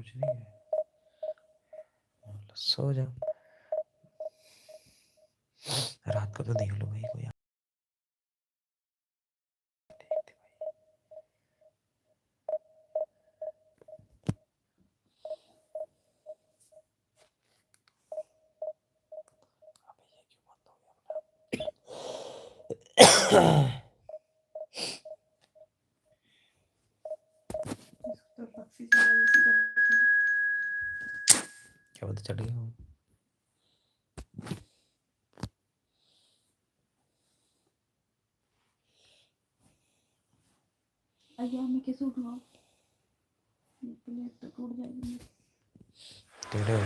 कुछ नहीं है। सो जाओ, रात को तो देख लो भाई कोई देखते भाई। अबे ये क्यों बंद हो गया? क्या बोलते चढ़ गया? मैं कैसे उठूंगा? प्लेट तो टूट जाएगी। टेढ़े हो गए।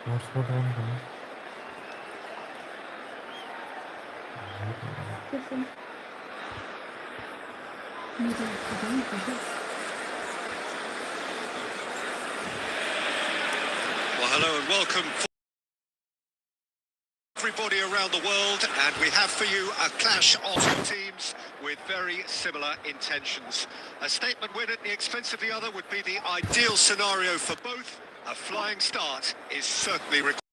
हॉटस्पॉट ऑन करो। Well, hello and welcome everybody around the world, and we have for you a clash of two teams with very similar intentions. A statement win at the expense of the other would be the ideal scenario for both. A flying start is certainly required.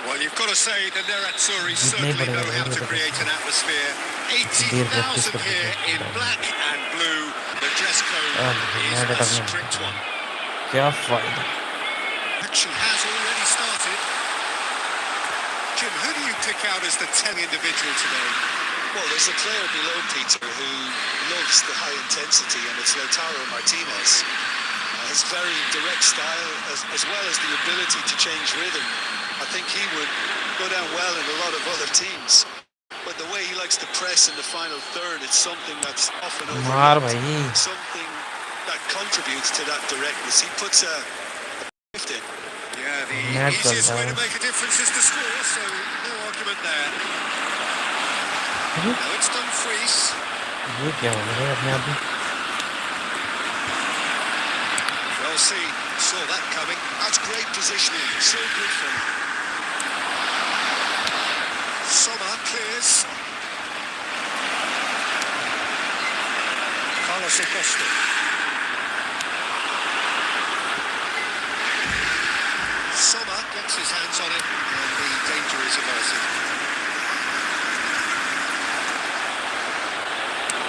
Well, you've got to say the Nerazzurri certainly know how to create an atmosphere. 80,000 here in black and blue. The dress code is a strict one. क्या फायदा? Action has already started. Jim, who do you pick out as the 10 individual today? Well, there's a player below Peter who loves the high intensity, and it's Lautaro Martinez. His very direct style, as well as the ability to change rhythm, I think he would go down well in a lot of other teams. But the way he likes to press in the final third, it's something that's often overlooked. Something that contributes to that directness. He puts a lift in. Yeah, the easiest way to make a difference is to score, so no argument there. Now it's Dumfries. ये क्या हो रहा है अपने आप में? Well, saw that coming. That's great positioning. So good for him. Sommer clears. Carlos Acosta. Sommer gets his hands on it, and the danger is averted.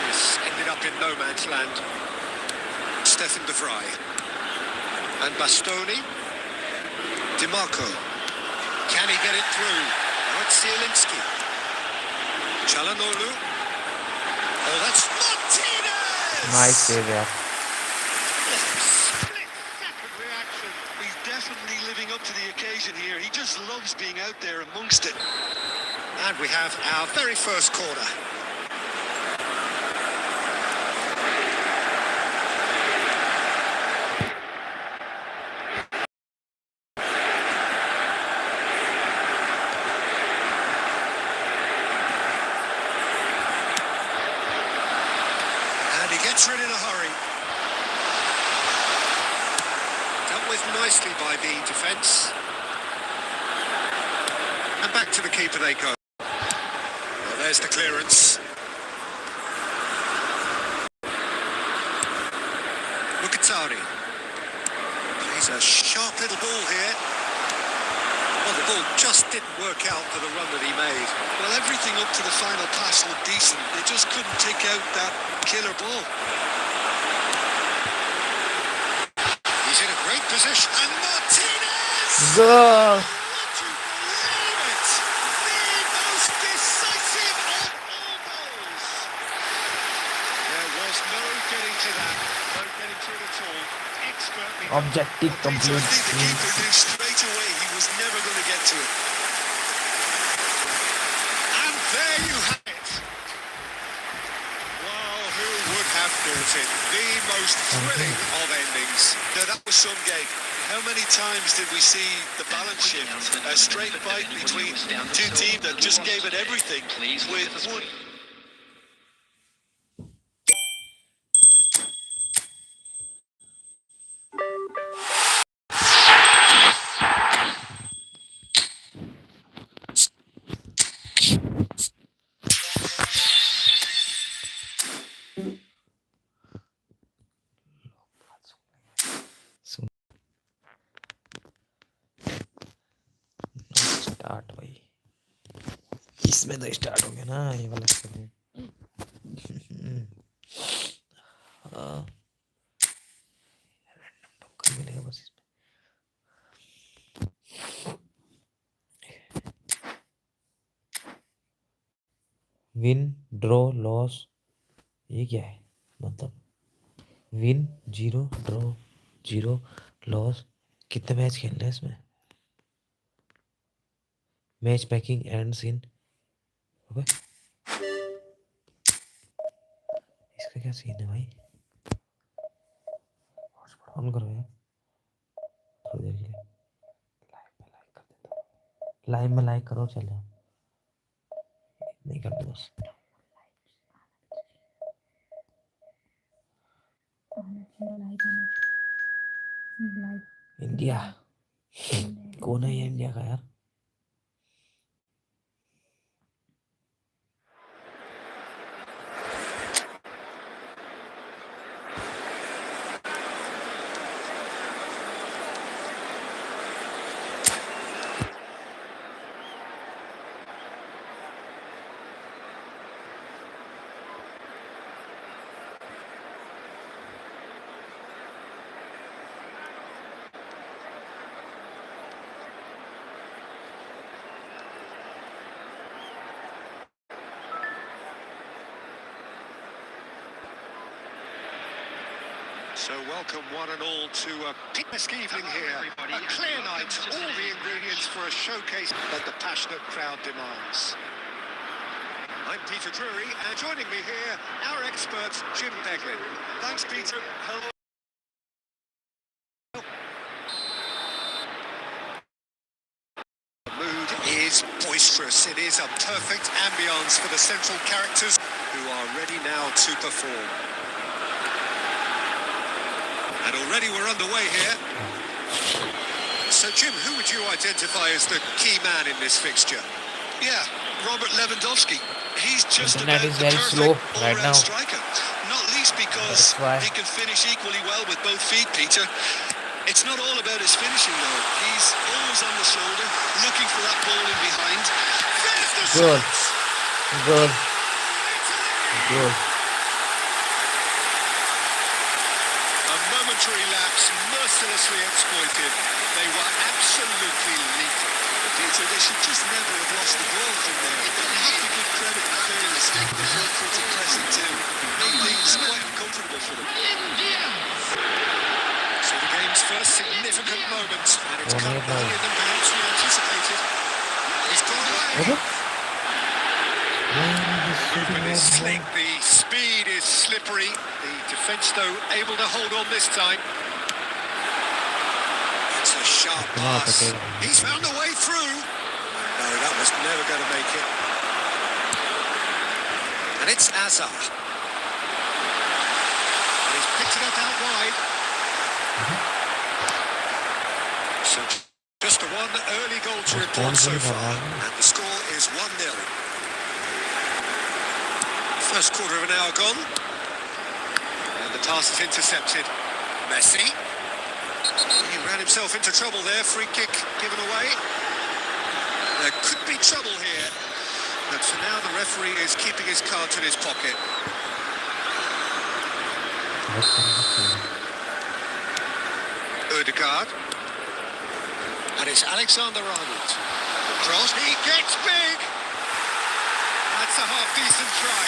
This ended up in no man's land. Stefan de Vrij. And Bastoni. DiMarco. Can he get it through? Now it's Zielinski. Çalhanoğlu. Oh, that's Martinez! Nice save, yeah. Split-second reaction. He's definitely living up to the occasion here. He just loves being out there amongst it. And we have our very first corner. Gets rid in a hurry. Dealt with nicely by the defence. And back to the keeper they go. Well, there's the clearance. Mkhitaryan. Plays a sharp little ball here. Well, the ball just didn't work out for the run that he made. Well, everything up to the final pass looked decent. They just couldn't take out that killer ball. He's in a great position. And Martinez! Goal! Would you believe it? The most decisive of all goals. There was no getting to that. No getting to it at all. Expertly done. Objective I complete. think the keeper knew straight away he was never going to get to it. And there you have it. Well, who would have thought it? The most thrilling of endings. Now, that was some game. How many times did we see the balance shift? A straight fight between two teams that just gave it everything with one. Start भाई इसमें तो start हो गया ना ये वाला screen. हाँ random token मिलेगा बस इसमें। विन ड्रॉ लॉस ये क्या है मतलब विन 0 ड्रॉ 0 लॉस कितने मैच खेलने हैं इसमें। Match packing ends in okay इसका क्या सीन है भाई हॉटस्पॉट ऑन करो यार थोड़ी देर के लिए लाइव में लाइक करो चलो नहीं कर दो बस इंडिया कौन है ये इंडिया का यार So welcome one and all to a picturesque evening here. A clear night, all the ingredients for a showcase that the passionate crowd demands. I'm Peter Drury, and joining me here, our expert, Jim Beglin. Thanks, Peter. Hello. The mood is boisterous. It is a perfect ambience for the central characters who are ready now to perform. And already we're underway here. So, Jim, who would you identify as the key man in this fixture? Yeah, Robert Lewandowski. He's just Internet about is the very perfect slow right all-round now. striker. Not least because That's why. he can finish equally well with both feet, Peter. It's not all about his finishing, though. He's always on the shoulder, looking for that ball in behind. There's the Good. shot! Good. Good. A momentary lapse mercilessly exploited. They were absolutely lethal. But Peter, they should just never have lost the ball from there. You have to give credit and fairness to the front-footed pressing too. Made things quite uncomfortable for them. So the game's first significant moment, and it's Oh, come no. earlier than perhaps we anticipated. He's gone away. With his sling, the speed is slippery. The defence, though, able to hold on this time. It's a sharp pass. He's found a way through. No, that was never going to make it. And it's Azar. And he's picked it up out wide. So just the one early goal to report so far. And the score is 1-0. First quarter of an hour gone. And the pass is intercepted. Messi. He ran himself into trouble there. Free kick given away. There could be trouble here. But for now, the referee is keeping his cards in his pocket. Ødegaard. And it's Alexander-Arnold. The cross. He gets big. That's a half-decent try.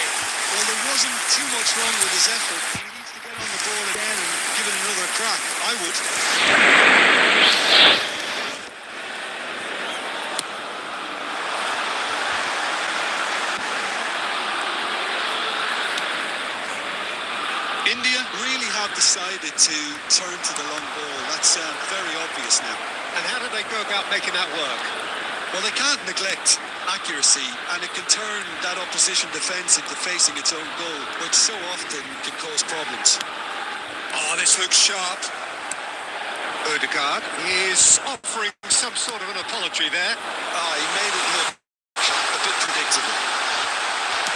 Well, there wasn't too much wrong with his effort. He needs to get on the ball again and give it another crack. I would. India really have decided to turn to the long ball. That's very obvious now. And how do they go about making that work? Well, they can't neglect accuracy, and it can turn that opposition defence into facing its own goal, which so often can cause problems. Oh, this looks sharp. Odegaard is offering some sort of an apology there. He made it look a bit predictable.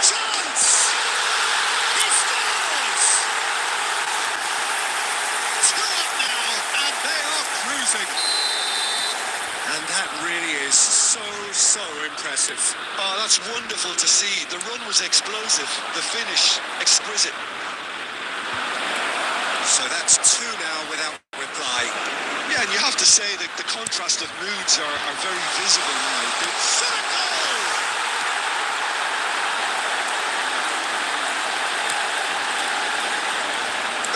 Chance! He scores! 2 up now, and they are cruising. And that really is so impressive. Oh, that's wonderful to see. The run was explosive, the finish exquisite. So that's 2 now without reply. Yeah, and you have to say that the contrast of moods are very visible now. Shot a goal!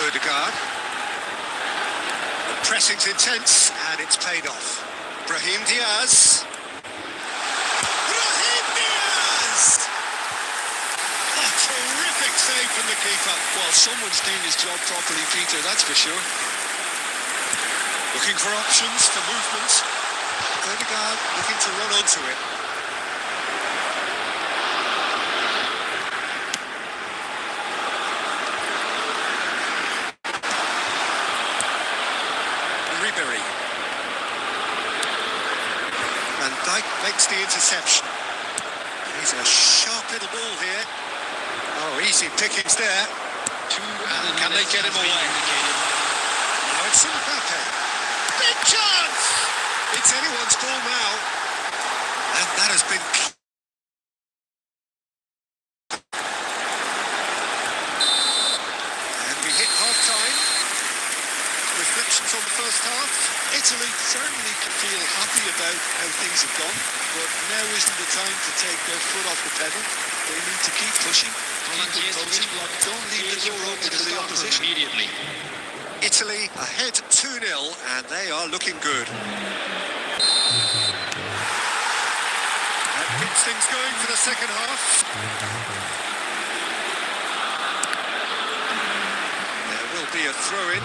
Odegaard. The pressing's intense, and it's paid off. Brahim Diaz. Brahim Diaz! A terrific save from the keeper. Well, someone's doing his job properly, Peter, that's for sure. Looking for options for movement. Odegaard looking to run onto it. Ribery. Van Dijk makes the interception. He's a sharp little ball here. Oh, easy pickings there. And can they get him away? Now it's Mbappe. Big chance! It's anyone's ball now. And that has been... And we hit half-time. Reflections on the first half. Italy certainly can feel happy about how things have gone, but now isn't the time to take their foot off the pedal. They need to keep pushing, keep imposing, don't leave the door open to the opposition. Immediately. Italy ahead 2-0, and they are looking good. That keeps things going for the second half. There will be a throw-in.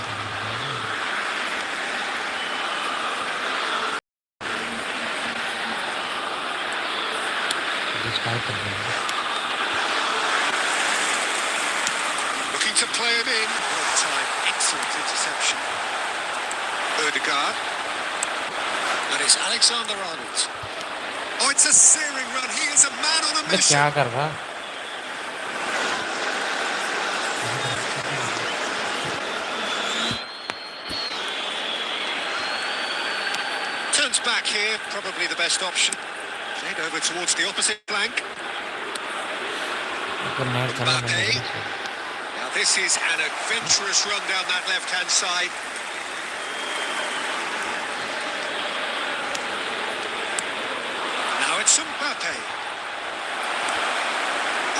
Looking to play it in. Well time, excellent interception. Odegaard. And it's Alexander-Arnold. Oh, it's a searing run. He is a man on a मैं mission. क्या कर रहा Turns back here, probably the best option. Played over towards the opposite flank. Mbappe. Now this is an adventurous run down that left-hand side. Now it's Mbappe.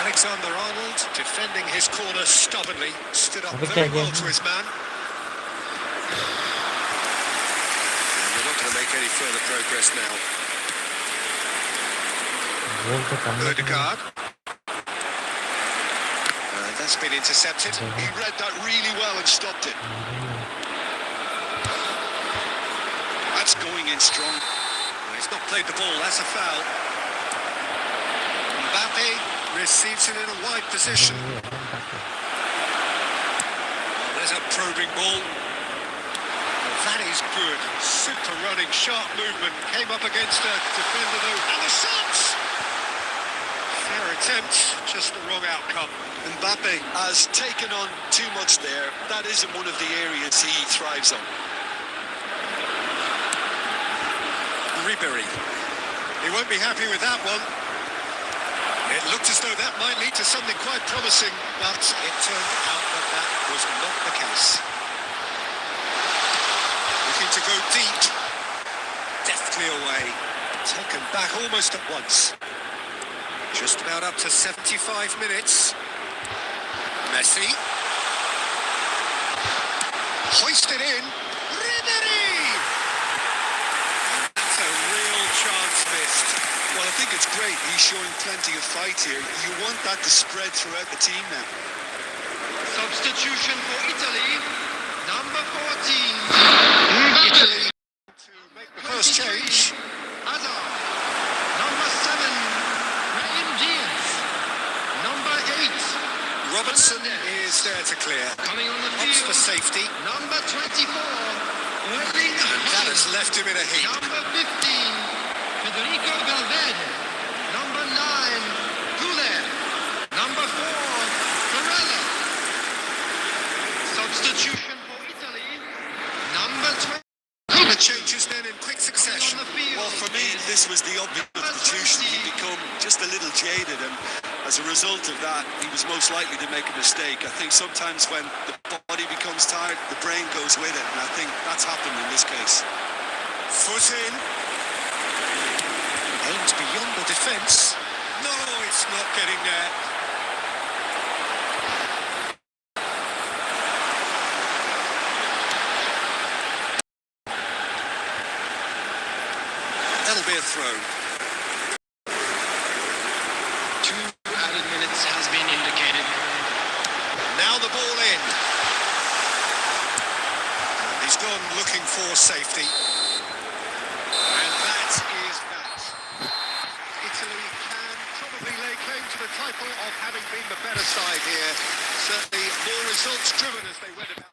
Alexander-Arnold defending his corner stubbornly. Stood up very well to his man. And we're not going to make any further progress now. Odegaard. That's been intercepted. He read that really well and stopped it. That's going in strong. He's not played the ball, that's a foul. Mbappe receives it in a wide position. Oh, there's a probing ball. That is good. Super running, sharp movement. Came up against a defender though. And the shots! Fair attempt, just the wrong outcome. Mbappe has taken on too much there. That isn't one of the areas he thrives on. Ribery. He won't be happy with that one. It looked as though that might lead to something quite promising, but it turned out that that was not the case. Looking to go deep. Deftly away. Taken back almost at once. Just about up to 75 minutes. Messi. Hoisted in. Ribery! That's a real chance missed. Well, I think it's great. He's showing plenty of fight here. You want that to spread throughout the team now. So Substitution for Italy, number 14. Italy to make the first change. Hazard. Number 7, Brahim Diaz. Number 8, Robertson is there to clear. coming on the Opts field. for safety. Number 24, Erling And that has Haaland. left him in a heap. Number 15, Federico Valverde. Number 9, Goulet. Number 4, Barella. Substitution for Italy, number 20. The changes then in quick succession. Well, for me, this was the obvious substitution. He'd become just a little jaded, and as a result of that, he was most likely to make a mistake. I think sometimes when the body becomes tired, the brain goes with it, and I think that's happened in this case. Foot in. Aims beyond the defence. No, it's not getting there. That'll be a throw. 2 added minutes has been indicated. Now the ball in. He's gone looking for safety. And that is that. Italy can probably lay claim to the title of having been the better side here. Certainly more results driven as they went about.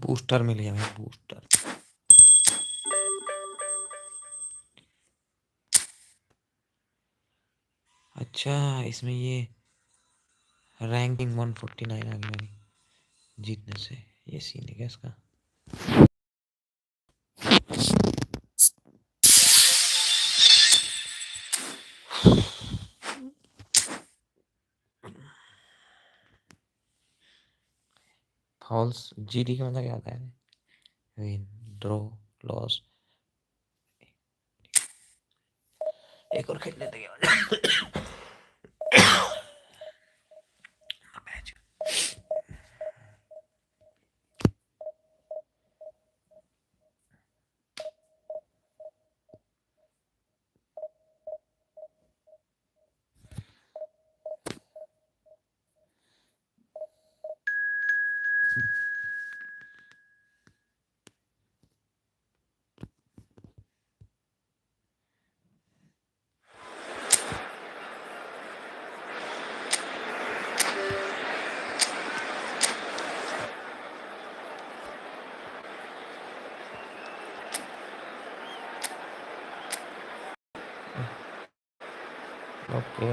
Booster मिल गया भाई, booster. अच्छा, इसमें ये ranking 149 आ गई मेरी जीतने से। ये सीन है क्या इसका? फॉल्स जीडी का मतलब क्या होता है? Win, draw, loss. एक और खेल लेते हैं। ओके,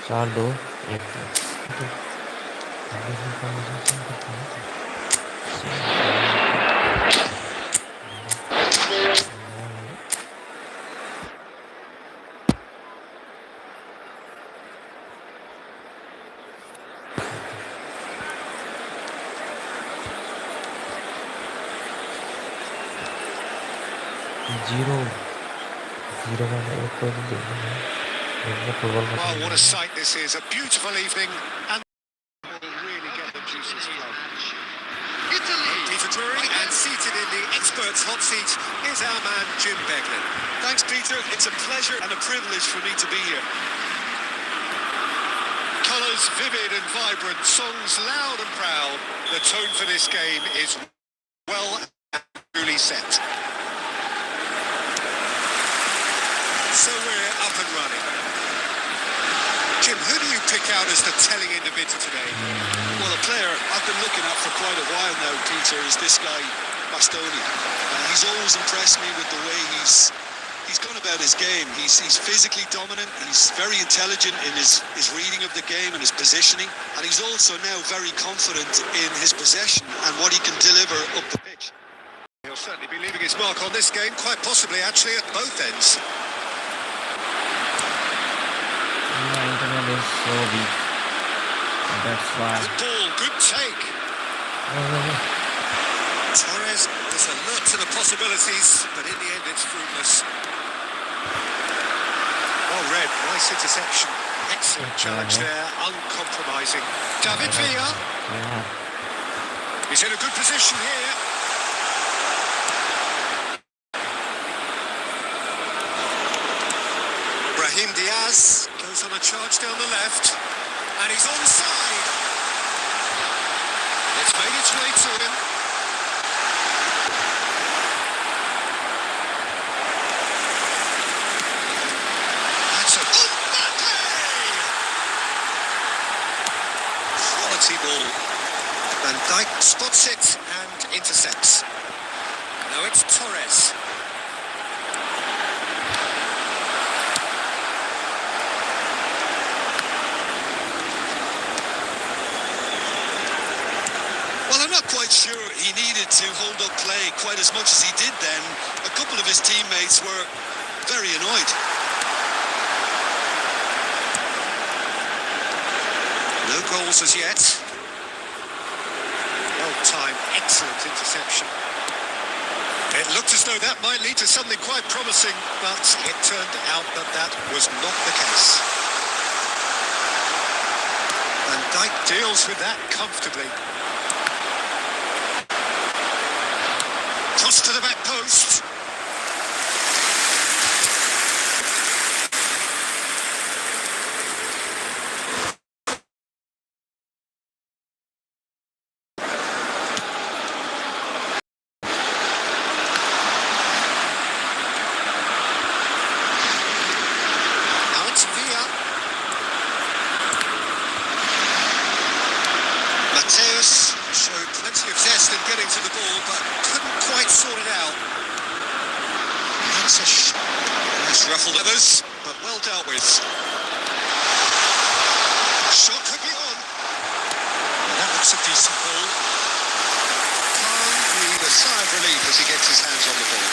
4-2-1। जीरो वाला एक को भी देखना है। फुटबॉल का Well, what a sight this is. A beautiful evening and will really get the juices flowing. Italy. Peter Drury, and seated in the experts' hot seat is our man Jim Beglin. Thanks, Peter. It's a pleasure and a privilege for me to be here. Colours vivid and vibrant, songs loud and proud. The tone for this game is well and truly set. So we're up and running. Jim, who do you pick out as the telling individual today? Well, a player I've been looking at for quite a while now, Peter, is this guy, Bastoni. He's always impressed me with the way he's gone about his game. He's physically dominant, he's very intelligent in his reading of the game and his positioning, and he's also now very confident in his possession and what he can deliver up the pitch. He'll certainly be leaving his mark on this game, quite possibly actually at both ends. My internet is so weak. That's why. Good ball, good take. Torres is alert to the possibilities, but in the end it's fruitless. Well read, nice interception. Excellent challenge there, uncompromising. David Villa. Yeah. He's in a good position here. Brahim Diaz goes on a charge down the left, and he's onside. It's made its way to him. That's a quality ball. Van Dijk spots it and intercepts. Now it's Torres. Well, I'm not quite sure he needed to hold up play quite as much as he did then. A couple of his teammates were very annoyed. No goals as yet. Well-timed, excellent interception. It looked as though that might lead to something quite promising, but it turned out that that was not the case. Van Dijk deals with that comfortably. Cross to the back post. Showed plenty of zest in getting to the ball, but couldn't quite sort it out. That's a nice ruffled others, but well dealt with. Shot could be on. That looks a decent ball. Can't breathe a sigh of relief as he gets his hands on the ball.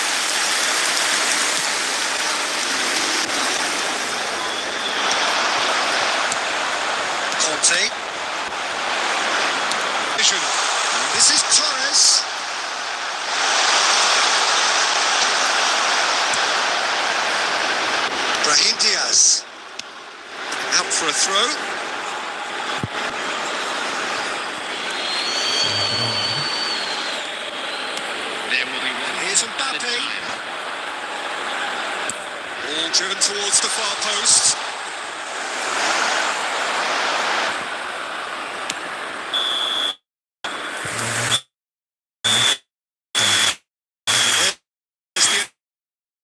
Conte. And this is Torres. Brahim Diaz. Out for a throw. There will be one. Here's Mbappe. Ball driven towards the far post.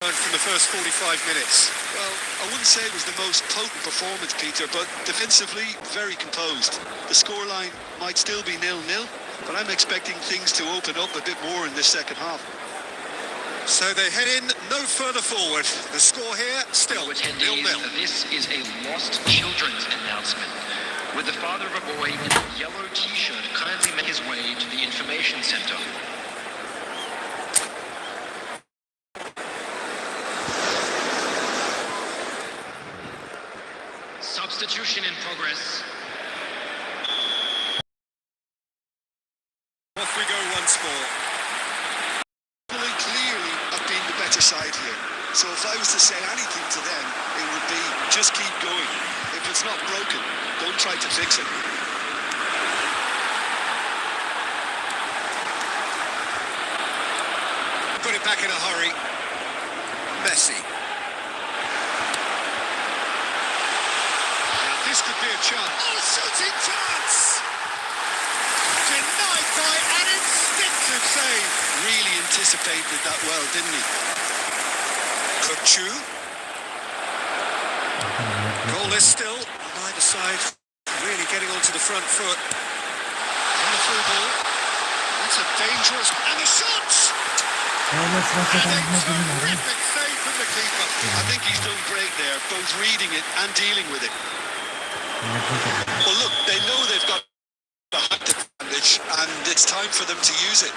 From the first 45 minutes. Well, I wouldn't say it was the most potent performance, Peter, but defensively, very composed. The scoreline might still be 0-0, but I'm expecting things to open up a bit more in this second half. So they head in no further forward. The score here still 0-0. This is a lost children's announcement. Would the father of a boy in a yellow t-shirt kindly make his way to the information center? Substitution in progress. Off we go once more. Clearly have been the better side here. So if I was to say anything to them, it would be just keep going. If it's not broken, don't try to fix it. Put it back in a hurry. Messi. Now this could be a chance. Oh, shooting chance! Denied by an instinctive save. Really anticipated that well, didn't he? Kukçu. Goalless still. Neither side really getting onto the front foot. On the through ball. That's a dangerous... And the shots! And a terrific save from the keeper. I think he's done great there, both reading it and dealing with it. Well, look, they know they've got the height advantage, and it's time for them to use it.